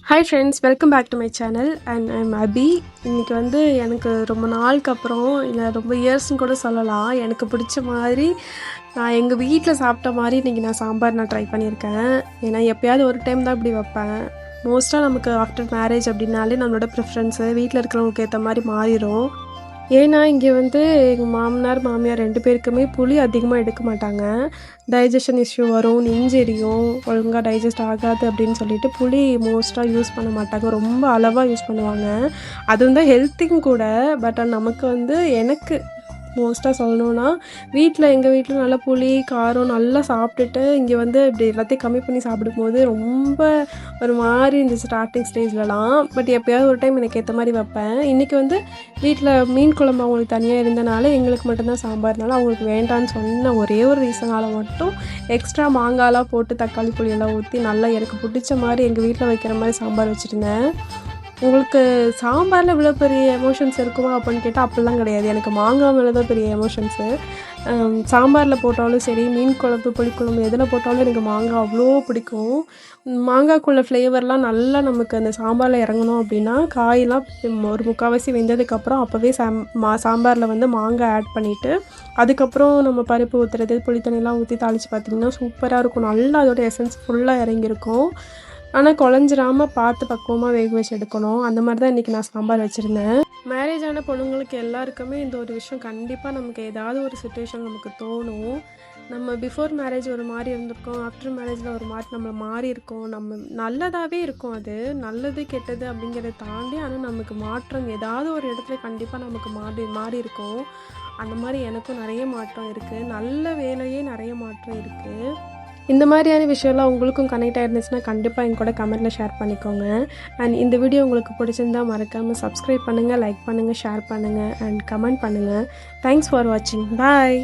Hi friends, welcome back to my channel and I'm Abhi. இன்றைக்கி வந்து எனக்கு ரொம்ப நாளுக்கு அப்புறம், இல்லை ரொம்ப இயர்ஸ்ன்னு கூட சொல்லலாம், எனக்கு பிடிச்ச மாதிரி நான் எங்கள் வீட்டில் சாப்பிட்ட மாதிரி இன்றைக்கி நான் சாம்பார் ட்ரை பண்ணியிருக்கேன். ஏன்னா எப்போயாவது ஒரு டைம் தான் இப்படி வைப்பேன். மோஸ்ட்டாக நமக்கு ஆஃப்டர் மேரேஜ் அப்படின்னாலே நம்மளோட ப்ரிஃபரன்ஸு வீட்டில் இருக்கிறவங்களுக்கு ஏற்ற மாதிரி மாறிடும். ஏன்னா இங்கே வந்து எங்கள் மாமனார் மாமியார் 2 பேருக்குமே புளி அதிகமாக எடுக்க மாட்டாங்க. டைஜஷன் இஷ்யூ வரும், நெஞ்செரியும், ஒழுங்காக டைஜஸ்ட் ஆகாது அப்படின்னு சொல்லிட்டு புளி மோஸ்ட்டாக யூஸ் பண்ண மாட்டாங்க. ரொம்ப அளவாக யூஸ் பண்ணுவாங்க. அது வந்து ஹெல்த்தியும் கூட. பட் நமக்கு வந்து எனக்கு மோஸ்ட்டாக சொல்லணுன்னா, எங்கள் வீட்டில் நல்லா புளி காரம் நல்லா சாப்பிட்டுட்டு இங்கே வந்து இப்படி எல்லாத்தையும் கம்மி பண்ணி சாப்பிடும்போது ரொம்ப ஒரு மாதிரி இருந்துச்சு ஸ்டார்டிங் ஸ்டேஜ்லலாம். பட் எப்போயாவது ஒரு டைம் எனக்கு ஏற்ற மாதிரி வைப்பேன். இன்றைக்கி வந்து வீட்டில் மீன் குழம்பு அவங்களுக்கு தனியாக இருந்தனால எங்களுக்கு மட்டும்தான் சாம்பார்னால அவங்களுக்கு வேண்டான்னு சொன்ன ஒரே ஒரு ரீசனால் மட்டும் எக்ஸ்ட்ரா மாங்காய்லாம் போட்டு தக்காளி புளியெல்லாம் ஊற்றி நல்லா எனக்கு பிடிச்ச மாதிரி எங்கள் வீட்டில் வைக்கிற மாதிரி சாம்பார் வச்சுருந்தேன். உங்களுக்கு சாம்பாரில் இவ்வளோ பெரிய எமோஷன்ஸ் இருக்குமா அப்படின்னு கேட்டால் அப்படிலாம் கிடையாது. எனக்கு மாங்காய் மேலே தான் பெரிய எமோஷன்ஸு. சாம்பாரில் போட்டாலும் சரி, மீன் குழம்பு புளிக்குழம்பு எதில் போட்டாலும் எனக்கு மாங்காய் அவ்வளோ பிடிக்கும். மாங்காய்க்குள்ள ஃப்ளேவர்லாம் நல்லா நமக்கு அந்த சாம்பாரில் இறங்கணும் அப்படின்னா, காயெல்லாம் ஒரு முக்கால்வாசி வெந்ததுக்கப்புறம் அப்போவே சாம்பாரில் வந்து மாங்காய் ஆட் பண்ணிவிட்டு, அதுக்கப்புறம் நம்ம பருப்பு ஊற்றுறது புளித்தண்ணிலாம் ஊற்றி தாளித்து பார்த்திங்கன்னா சூப்பராக இருக்கும். நல்லா அதோட எசன்ஸ் ஃபுல்லாக இறங்கியிருக்கும். ஆனால் குழஞ்சிராமல் பார்த்து பக்குவமாக வேக வச்சு எடுக்கணும். அந்த மாதிரி தான் இன்றைக்கி நான் சாம்பார் வச்சுருந்தேன். மேரேஜ் ஆன பொண்ணுங்களுக்கு எல்லாருக்குமே இந்த ஒரு விஷயம் கண்டிப்பாக நமக்கு ஏதாவது ஒரு சுச்சுவேஷன் நமக்கு தோணும். நம்ம பிஃபோர் மேரேஜ் ஒரு மாதிரி இருந்திருக்கோம், ஆஃப்டர் மேரேஜில் ஒரு மாதிரி நம்ம மாறி இருக்கோம். நம்ம நல்லதாகவே இருக்கும், அது நல்லது கெட்டது அப்படிங்கிறத தாண்டி. ஆனால் நமக்கு மாற்றம் ஏதாவது ஒரு இடத்துல கண்டிப்பாக நமக்கு மாறி இருக்கும். அந்த மாதிரி எனக்கும் நிறைய மாற்றம் இருக்குது. நல்ல வேலையே நிறைய மாற்றம் இருக்குது. இந்த மாதிரியான விஷயம்லாம் உங்களுக்கும் கனெக்ட் ஆகிருந்துச்சுன்னா கண்டிப்பாக என் கூட கமெண்ட்டில் ஷேர் பண்ணிக்கோங்க. அண்ட் இந்த வீடியோ உங்களுக்கு பிடிச்சிருந்தா மறக்காமல் சப்ஸ்கிரைப் பண்ணுங்கள், லைக் பண்ணுங்கள், ஷேர் பண்ணுங்கள் அண்ட் கமெண்ட் பண்ணுங்கள். தேங்க்ஸ் ஃபார் வாட்சிங். பாய்.